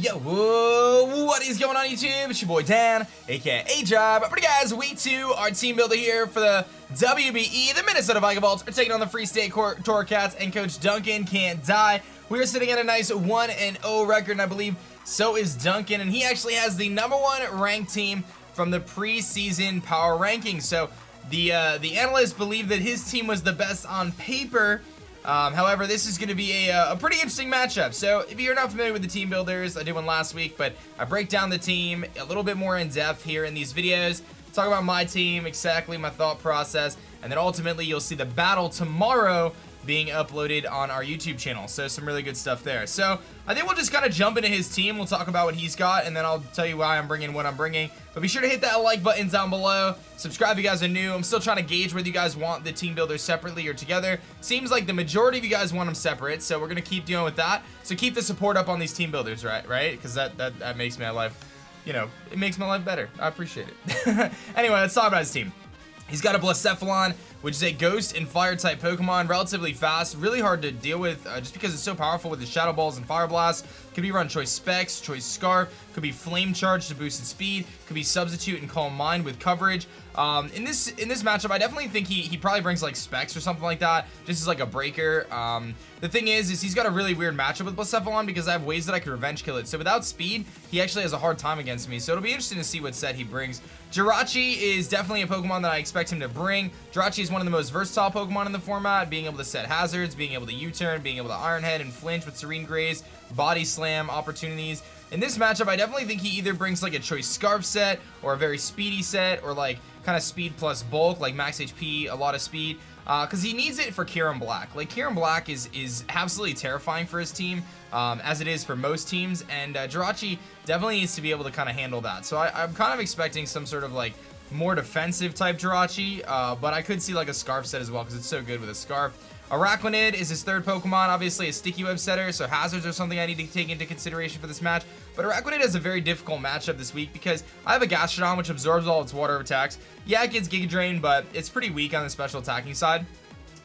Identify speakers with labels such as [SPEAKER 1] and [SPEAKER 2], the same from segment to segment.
[SPEAKER 1] Yo, whoa, what is going on YouTube? It's your boy Dan, aka aDrive. But guys, week 2, our team builder here for the WBE. The Minnesota Vikavolts are taking on the Free State Torracats, and Coach Duncan can't die. We are sitting at a nice 1-0 record, and I believe so is Duncan, and he actually has the #1 ranked team from the preseason power rankings. So the analysts believe that his team was the best on paper. However, this is going to be a pretty interesting matchup. So if you're not familiar with the team builders, I did one last week, but I break down the team a little bit more in depth here in these videos. Talk about my team, exactly my thought process, and then ultimately you'll see the battle tomorrow being uploaded on our YouTube channel. So some really good stuff there. So I think we'll just kind of jump into his team. We'll talk about what he's got, and then I'll tell you why I'm bringing what I'm bringing. But be sure to hit that like button down below. Subscribe if you guys are new. I'm still trying to gauge whether you guys want the team builders separately or together. Seems like the majority of you guys want them separate, so we're gonna keep dealing with that. So keep the support up on these team builders, right? Because that makes my life, you know, it makes my life better. I appreciate it. Anyway, let's talk about his team. He's got a Blacephalon, which is a ghost and fire type Pokemon, relatively fast, really hard to deal with just because it's so powerful with the Shadow Balls and Fire Blast. Could be run Choice Specs, Choice Scarf, could be Flame Charge to boost its speed, could be Substitute and Calm Mind with coverage. In this matchup, I definitely think he probably brings like Specs or something like that, just as like a breaker. The thing is he's got a really weird matchup with Blacephalon because I have ways that I could revenge kill it. So without speed, he actually has a hard time against me. So it'll be interesting to see what set he brings. Jirachi is definitely a Pokemon that I expect him to bring. Jirachi is one of the most versatile Pokemon in the format, being able to set hazards, being able to U-turn, being able to Iron Head and flinch with Serene Grace, Body Slam opportunities. In this matchup, I definitely think he either brings like a Choice Scarf set or a very speedy set, or like kind of speed plus bulk, like max HP, a lot of speed, because he needs it for Kyurem-B. Like Kyurem-B is absolutely terrifying for his team, as it is for most teams, and Jirachi definitely needs to be able to kind of handle that. So I'm kind of expecting some sort of like more defensive type Jirachi, but I could see like a Scarf set as well because it's so good with a Scarf. Araquanid is his third Pokemon, obviously a Sticky Web setter, so hazards are something I need to take into consideration for this match. But Araquanid has a very difficult matchup this week because I have a Gastrodon which absorbs all its water attacks. Yeah, it gets Giga Drain, but it's pretty weak on the special attacking side.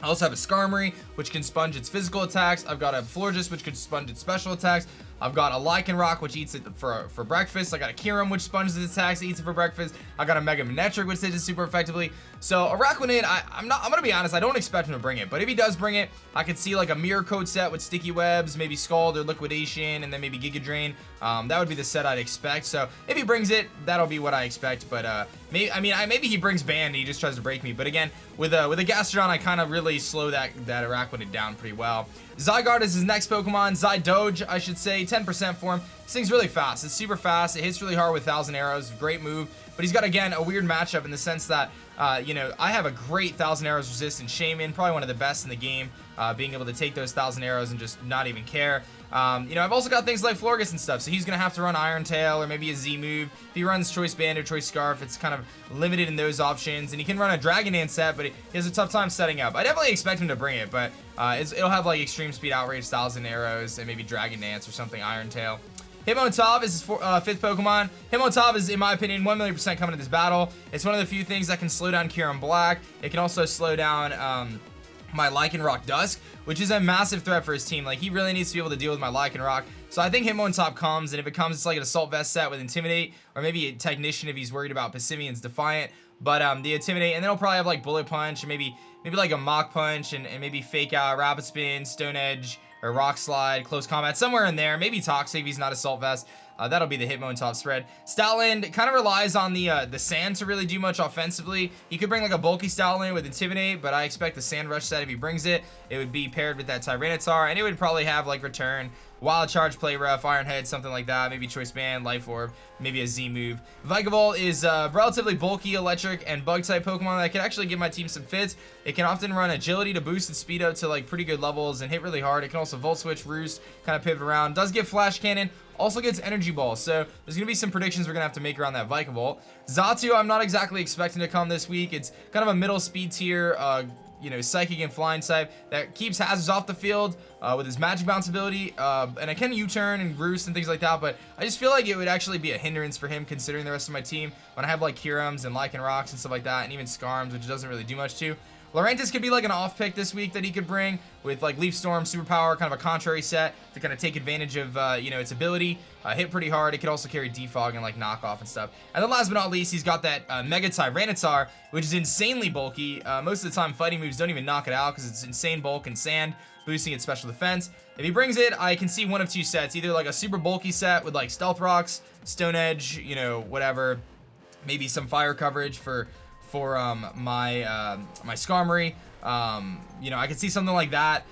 [SPEAKER 1] I also have a Skarmory, which can sponge its physical attacks. I've got a Florges, which can sponge its special attacks. I've got a Lycanroc, which eats it for breakfast. I got a Kyurem, which sponges its attacks, eats it for breakfast. I got a Mega Manectric, which does it super effectively. So Araquanid, I'm gonna be honest, I don't expect him to bring it, but if he does bring it, I could see like a Mirror Coat set with Sticky Webs, maybe Scald or Liquidation, and then maybe Giga Drain. That would be the set I'd expect. So if he brings it, that'll be what I expect. But maybe he brings Band and he just tries to break me. But again, with a Gastrodon, I kind of really slow that Araquanid down pretty well. Zygarde is his next Pokemon. Zydoge, I should say, 10% for him. This thing's really fast. It's super fast. It hits really hard with 1,000 arrows. Great move. But he's got, again, a weird matchup in the sense that, you know, I have a great 1,000 arrows resistant Shaman, probably one of the best in the game, being able to take those 1,000 arrows and just not even care. You know, I've also got things like Florges and stuff, so he's going to have to run Iron Tail or maybe a Z move. If he runs Choice Band or Choice Scarf, it's kind of limited in those options. And he can run a Dragon Dance set, but he has a tough time setting up. I definitely expect him to bring it, but it'll have like Extreme Speed, Outrage, 1,000 arrows, and maybe Dragon Dance or something, Iron Tail. Hitmontop is his fifth Pokemon. Hitmontop is, in my opinion, 1,000,000% coming to this battle. It's one of the few things that can slow down Kyurem-B. It can also slow down my Lycanroc Dusk, which is a massive threat for his team. Like, he really needs to be able to deal with my Lycanroc. So I think Hitmontop comes, and if it comes, it's like an Assault Vest set with Intimidate, or maybe a Technician if he's worried about Passimian's Defiant. But the Intimidate, and then he'll probably have like Bullet Punch, and maybe like a Mach Punch, and maybe Fake Out, Rapid Spin, Stone Edge, or Rock Slide, Close Combat, somewhere in there. Maybe Toxic if he's not Assault Vest. That'll be the Hitmontop spread. Stoutland kind of relies on the sand to really do much offensively. He could bring like a bulky Stoutland with Intimidate, but I expect the Sand Rush set if he brings it. It would be paired with that Tyranitar, and it would probably have like Return, Wild Charge, Play Rough, Iron Head, something like that. Maybe Choice Band, Life Orb, maybe a Z move. Vikavolt is relatively bulky, electric, and bug type Pokemon that can actually give my team some fits. It can often run Agility to boost its speed up to like pretty good levels and hit really hard. It can also Volt Switch, Roost, kind of pivot around. Does get Flash Cannon. Also gets Energy Ball, so there's going to be some predictions we're going to have to make around that Vikavolt. Xatu, I'm not exactly expecting to come this week. It's kind of a middle speed tier, you know, Psychic and Flying type that keeps hazards off the field with his Magic Bounce ability, and I can U-turn and Roost and things like that, but I just feel like it would actually be a hindrance for him considering the rest of my team when I have like Kyurems and Lycanrocs and stuff like that, and even Skarms, which doesn't really do much to. Lurantis could be like an off pick this week that he could bring with like Leaf Storm, Superpower, kind of a contrary set to kind of take advantage of, you know, its ability. Hit pretty hard. It could also carry Defog and like knockoff and stuff. And then last but not least, he's got that Mega Tyranitar, which is insanely bulky. Most of the time, fighting moves don't even knock it out because it's insane bulk and sand, boosting its special defense. If he brings it, I can see one of two sets, either like a super bulky set with like Stealth Rocks, Stone Edge, you know, whatever, maybe some fire coverage for my Skarmory. You know, I could see something like that.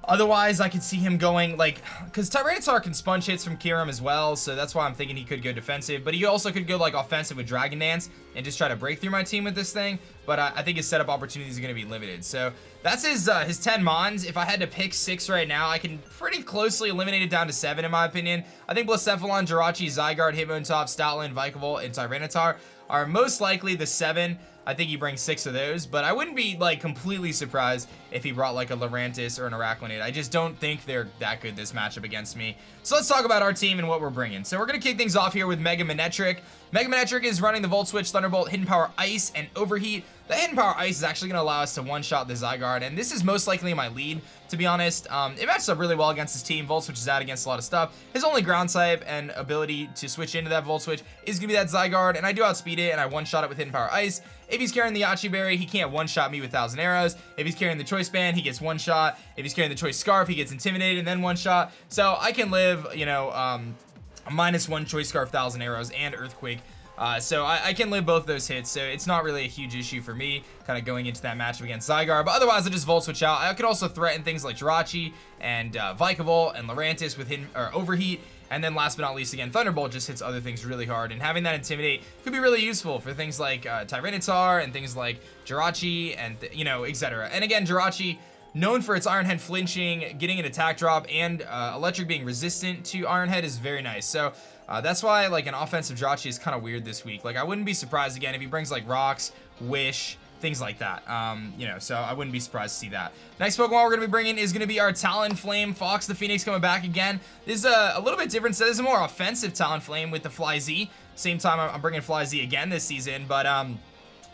[SPEAKER 1] Otherwise, I could see him going like, because Tyranitar can sponge hits from Kyurem as well, so that's why I'm thinking he could go defensive. But he also could go like offensive with Dragon Dance and just try to break through my team with this thing. But I think his setup opportunities are going to be limited. So that's his 10 Mons. If I had to pick 6 right now, I can pretty closely eliminate it down to 7 in my opinion. I think Blacephalon, Jirachi, Zygarde, Hitmontop, Stoutland, Vikavolt, and Tyranitar are most likely the 7. I think he brings 6 of those, but I wouldn't be like completely surprised if he brought like a Lurantis or an Araquanid. I just don't think they're that good this matchup against me. So let's talk about our team and what we're bringing. So we're going to kick things off here with Mega Manectric. Mega Manectric is running the Volt Switch, Thunderbolt, Hidden Power Ice, and Overheat. The Hidden Power Ice is actually going to allow us to one-shot the Zygarde, and this is most likely my lead, to be honest. It matches up really well against his team. Volt Switch is out against a lot of stuff. His only ground type and ability to switch into that Volt Switch is going to be that Zygarde, and I do outspeed it, and I one-shot it with Hidden Power Ice. If he's carrying the Yachi Berry, he can't one-shot me with 1,000 Arrows. If he's carrying the Choice Band, he gets one-shot. If he's carrying the Choice Scarf, he gets Intimidated and then one-shot. So I can live, you know, a -1 Choice Scarf, 1,000 Arrows, and Earthquake. So I can live both those hits, so it's not really a huge issue for me kind of going into that matchup against Zygarde. But otherwise, I just Volt Switch out. I could also threaten things like Jirachi and Vikavolt and Lurantis with hidden or Overheat. And then last but not least, again, Thunderbolt just hits other things really hard. And having that Intimidate could be really useful for things like Tyranitar and things like Jirachi and, you know, etc. And again, Jirachi, known for its Iron Head flinching, getting an attack drop, and Electric being resistant to Iron Head is very nice. So that's why like an offensive Jirachi is kind of weird this week. Like I wouldn't be surprised again if he brings like Rocks, Wish, things like that. You know, so I wouldn't be surprised to see that. Next Pokemon we're going to be bringing is going to be our Talonflame. Fox the Phoenix coming back again. This is a little bit different. So this is a more offensive Talonflame with the Fly Z. Same time I'm bringing Fly Z again this season, but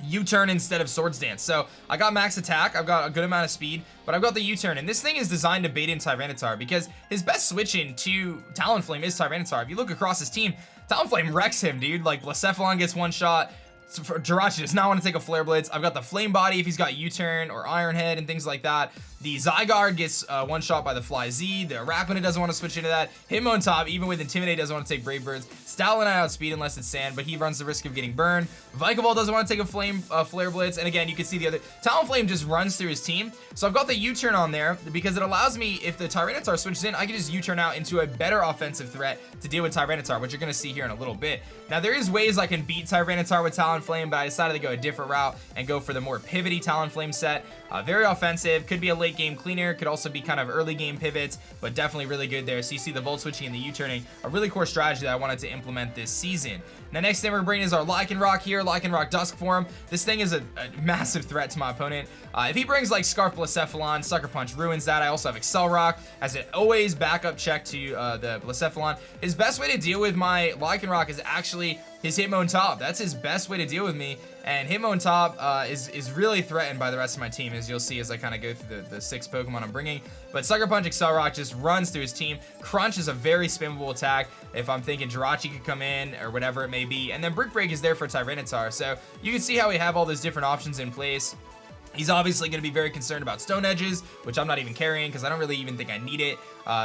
[SPEAKER 1] U-turn instead of Swords Dance. So I got max attack, I've got a good amount of speed, but I've got the U-turn, and this thing is designed to bait in Tyranitar because his best switch in to Talonflame is Tyranitar. If you look across his team, Talonflame wrecks him, dude. Like Blacephalon gets one shot. Jirachi does not want to take a Flare Blitz. I've got the Flame Body if he's got U-turn or Iron Head and things like that. The Zygarde gets one shot by the Fly Z. The Araquanid doesn't want to switch into that. Hitmontop, even with Intimidate, doesn't want to take Brave Birds. Stoutland I outspeed unless it's sand, but he runs the risk of getting burned. Vikavolt doesn't want to take a Flare Blitz, and again, you can see the other Talonflame just runs through his team. So I've got the U-turn on there because it allows me, if the Tyranitar switches in, I can just U-turn out into a better offensive threat to deal with Tyranitar, which you're going to see here in a little bit. Now, there is ways I can beat Tyranitar with Talonflame, but I decided to go a different route and go for the more pivoty Talonflame set. Very offensive, could be a late game cleaner, could also be kind of early game pivots, but definitely really good there. So you see the Volt Switching and the U-turning, a really core strategy that I wanted to implement this season. Now, next thing we're bringing is our Lycanroc here, Lycanroc Dusk form. This thing is a massive threat to my opponent. If he brings like Scarf Blacephalon, Sucker Punch ruins that. I also have Excel Rock as an always backup check to the Blacephalon. His best way to deal with my Lycanroc is actually his Hitmontop. That's his best way to deal with me. And Hitmontop is really threatened by the rest of my team, as you'll see as I kind of go through the 6 Pokemon I'm bringing. But Sucker Punch, Excel Rock just runs through his team. Crunch is a very spammable attack if I'm thinking Jirachi could come in or whatever it may be. And then Brick Break is there for Tyranitar. So you can see how we have all those different options in place. He's obviously going to be very concerned about Stone Edges, which I'm not even carrying because I don't really even think I need it.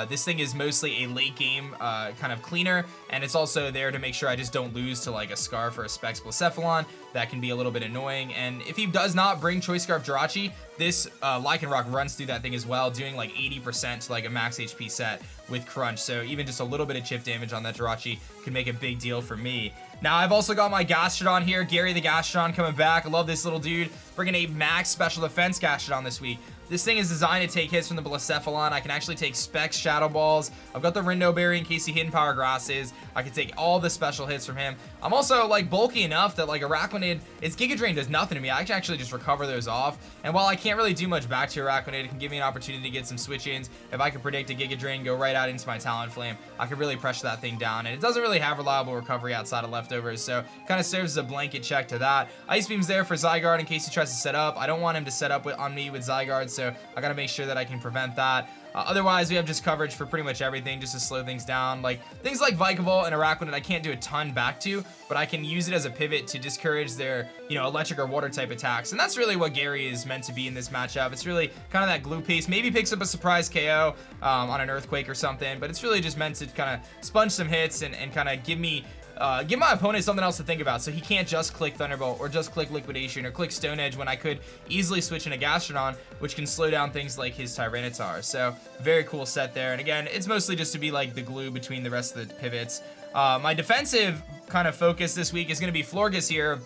[SPEAKER 1] This thing is mostly a late game kind of cleaner, and it's also there to make sure I just don't lose to like a Scarf or a Specs Blacephalon. That can be a little bit annoying. And if he does not bring Choice Scarf Jirachi, this Lycanroc runs through that thing as well, doing like 80% to like a max HP set with Crunch. So even just a little bit of chip damage on that Jirachi could make a big deal for me. Now, I've also got my Gastrodon here, Gary the Gastrodon coming back. I love this little dude. Bringing a max special defense Gastrodon this week. This thing is designed to take hits from the Blacephalon. I can actually take Specs, Shadow Balls. I've got the Rindo Berry in case he hidden Power Grasses. I can take all the special hits from him. I'm also like bulky enough that like Araquanid, its Giga Drain does nothing to me. I can actually just recover those off. And while I can't really do much back to Araquanid, it can give me an opportunity to get some switch-ins. If I can predict a Giga Drain, go right out into my Talonflame, I can really pressure that thing down. And it doesn't really have reliable recovery outside of leftovers, so kind of serves as a blanket check to that. Ice Beam's there for Zygarde in case he tries to set up. I don't want him to set up on me with Zygarde, so I gotta make sure that I can prevent that. Otherwise, we have just coverage for pretty much everything just to slow things down. Like things like Vikavolt and Araquanid, I can't do a ton back to, but I can use it as a pivot to discourage their, you know, electric or water type attacks. And that's really what Gary is meant to be in this matchup. It's really kind of that glue paste. Maybe picks up a surprise KO on an Earthquake or something, but it's really just meant to kind of sponge some hits and kind of give my opponent something else to think about, so he can't just click Thunderbolt or just click Liquidation or click Stone Edge when I could easily switch into Gastrodon, which can slow down things like his Tyranitar. So very cool set there. And again, it's mostly just to be like the glue between the rest of the pivots. My defensive kind of focus this week is going to be Florges here.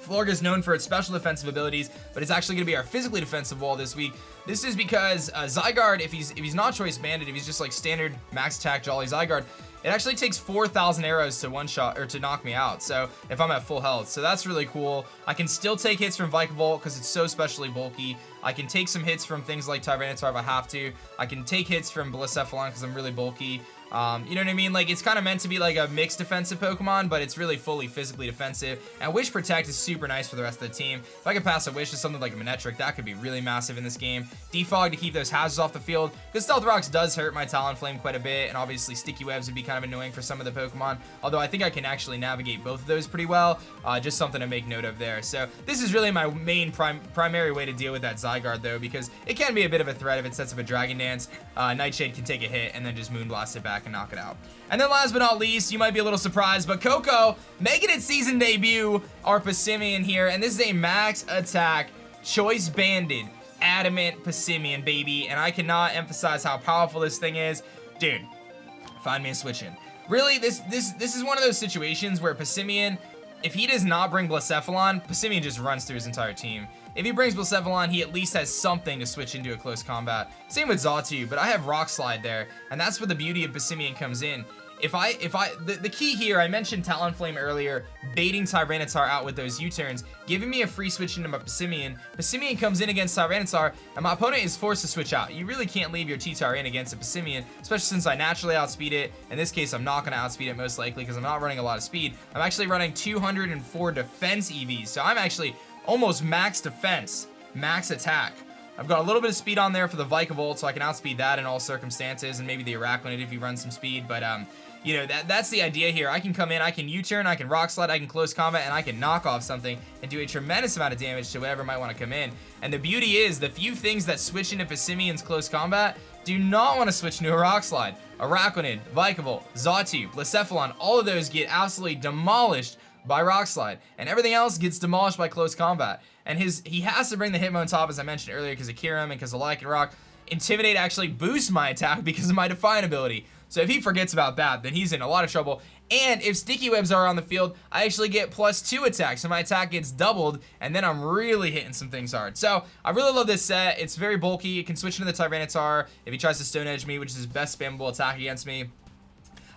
[SPEAKER 1] Florges is known for its special defensive abilities, but it's actually going to be our physically defensive wall this week. This is because Zygarde, if he's not Choice Banded, if he's just like standard max attack Jolly Zygarde, it actually takes 4,000 arrows to one-shot or to knock me out, so if I'm at full health. So that's really cool. I can still take hits from Vikavolt because it's so specially bulky. I can take some hits from things like Tyranitar if I have to. I can take hits from Blacephalon because I'm really bulky. You know what I mean? Like, it's kind of meant to be like a mixed defensive Pokemon, but it's really fully physically defensive. And Wish Protect is super nice for the rest of the team. If I could pass a Wish to something like a Manectric, that could be really massive in this game. Defog to keep those hazards off the field, because Stealth Rocks does hurt my Talonflame quite a bit, and obviously Sticky Webs would be kind of annoying for some of the Pokemon, although I think I can actually navigate both of those pretty well. Just something to make note of there. So this is really my main primary way to deal with that Zygarde, though, because it can be a bit of a threat if it sets up a Dragon Dance. Nightshade can take a hit and then just Moonblast it back and knock it out. And then last but not least, you might be a little surprised, but Coco making its season debut, our Passimian here, and this is a max attack, choice banded, adamant Passimian, baby, and I cannot emphasize how powerful this thing is. Dude, find me a switch in. Really, this is one of those situations where Passimian, if he does not bring Blacephalon, Passimian just runs through his entire team. If he brings Blacephalon, he at least has something to switch into a close combat. Same with Xatu, but I have Rock Slide there, and that's where the beauty of Passimian comes in. The key here, I mentioned Talonflame earlier, baiting Tyranitar out with those U-turns, giving me a free switch into my Passimian. Passimian comes in against Tyranitar, and my opponent is forced to switch out. You really can't leave your T-Tar in against a Passimian, especially since I naturally outspeed it. In this case, I'm not going to outspeed it most likely because I'm not running a lot of speed. I'm actually running 204 defense EVs, so I'm actually almost max defense, max attack. I've got a little bit of speed on there for the Vikavolt, so I can outspeed that in all circumstances, and maybe the Araquanid if you run some speed, but you know, that's the idea here. I can come in, I can U-turn, I can Rock Slide, I can close combat, and I can knock off something and do a tremendous amount of damage to whatever might want to come in. And the beauty is, the few things that switch into Passimian's close combat do not want to switch into a Rock Slide. Araquanid, Vikavolt, Xatu, Blacephalon, all of those get absolutely demolished by Rock Slide, and everything else gets demolished by close combat. And he has to bring the Hitmontop, as I mentioned earlier, because of Kyurem and because of Lycanroc. Intimidate actually boosts my attack because of my Defiant ability. So if he forgets about that, then he's in a lot of trouble. And if Sticky Webs are on the field, I actually get +2 attacks, so my attack gets doubled, and then I'm really hitting some things hard. So I really love this set. It's very bulky. It can switch into the Tyranitar if he tries to Stone Edge me, which is his best spammable attack against me.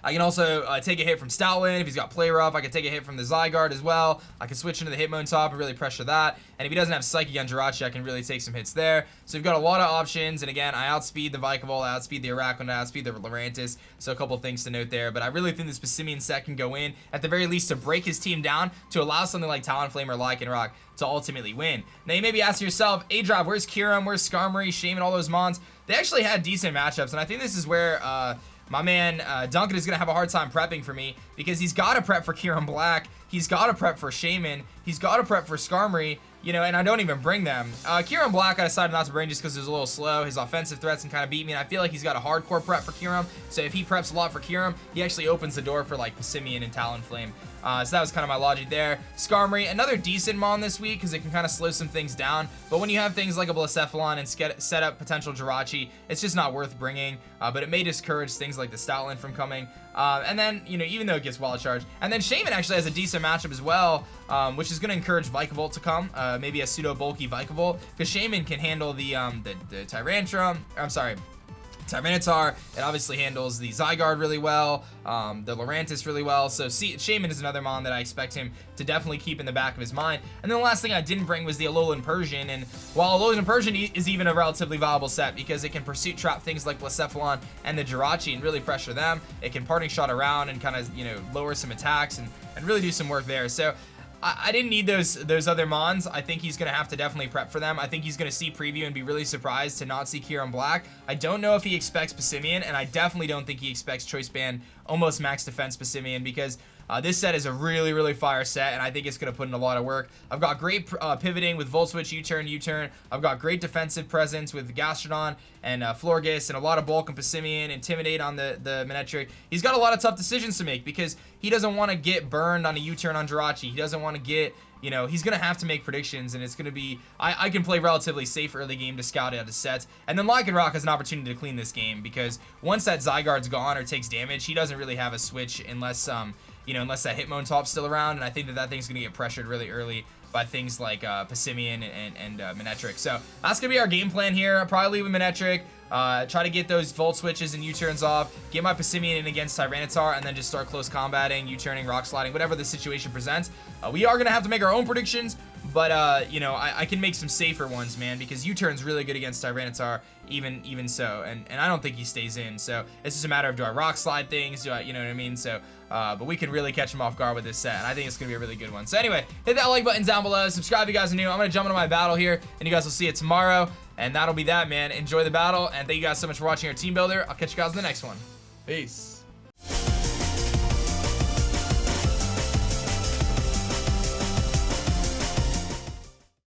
[SPEAKER 1] I can also take a hit from Stoutland if he's got Play Rough. I can take a hit from the Zygarde as well. I can switch into the Hitmontop and really pressure that. And if he doesn't have Psychic on Jirachi, I can really take some hits there. So we've got a lot of options. And again, I outspeed the Vikavolt, I outspeed the Araquanid, I outspeed the Lurantis. So a couple things to note there. But I really think this Passimian set can go in, at the very least, to break his team down, to allow something like Talonflame or Lycanroc to ultimately win. Now you may be asking yourself, aDrive, where's Kyurem, where's Skarmory, Shaman, all those Mons? They actually had decent matchups. And I think this is where my man Duncan is going to have a hard time prepping for me, because he's got to prep for Kyurem Black, he's got to prep for Shaman, he's got to prep for Skarmory, you know, and I don't even bring them. Kyurem Black I decided not to bring just because he's a little slow. His offensive threats can kind of beat me, and I feel like he's got a hardcore prep for Kyurem, so if he preps a lot for Kyurem, he actually opens the door for like Passimian and Talonflame. So that was kind of my logic there. Skarmory, another decent mon this week because it can kind of slow some things down. But when you have things like a Blacephalon and set up potential Jirachi, it's just not worth bringing. But it may discourage things like the Stoutland from coming. And then, you know, even though it gets Wild Charge. And then Shaman actually has a decent matchup as well, which is going to encourage Vikavolt to come. Maybe a pseudo bulky Vikavolt, because Shaman can handle the Tyranitar. It obviously handles the Zygarde really well, the Lurantis really well, so Shaman is another mon that I expect him to definitely keep in the back of his mind. And then the last thing I didn't bring was the Alolan Persian, and while Alolan Persian is even a relatively viable set because it can Pursuit Trap things like Blacephalon and the Jirachi and really pressure them, it can Parting Shot around and kind of, you know, lower some attacks and really do some work there. So I didn't need those other mons. I think he's going to have to definitely prep for them. I think he's going to see preview and be really surprised to not see Kyurem Black. I don't know if he expects Pissimian, and I definitely don't think he expects Choice Band almost max defense Pissimian, because this set is a really, really fire set, and I think it's going to put in a lot of work. I've got great pivoting with Volt Switch, U-turn, U-turn. I've got great defensive presence with Gastrodon and Florges, and a lot of bulk and Pissimian, Intimidate on the Manectric. He's got a lot of tough decisions to make because he doesn't want to get burned on a U-turn on Jirachi. He doesn't want to get, you know, he's going to have to make predictions, and it's going to be, I can play relatively safe early game to scout out his sets. And then Lycanroc has an opportunity to clean this game, because once that Zygarde's gone or takes damage, he doesn't really have a switch unless, you know, unless that Hitmontop's still around, and I think that thing's going to get pressured really early by things like Pissimian and Manectric. So that's going to be our game plan here. I'll probably leave with Manectric, try to get those Volt Switches and U-turns off, get my Pissimian in against Tyranitar, and then just start close combating, U-turning, Rock Sliding, whatever the situation presents. We are going to have to make our own predictions, but, you know, I can make some safer ones, man, because U-turn's really good against Tyranitar, even so, and I don't think he stays in. So it's just a matter of, do I Rock Slide things, do I, you know what I mean? So, but we can really catch him off guard with this set, and I think it's going to be a really good one. So anyway, hit that like button down below, subscribe if you guys are new. I'm going to jump into my battle here, and you guys will see it tomorrow, and that'll be that, man. Enjoy the battle, and thank you guys so much for watching our team builder. I'll catch you guys in the next one. Peace.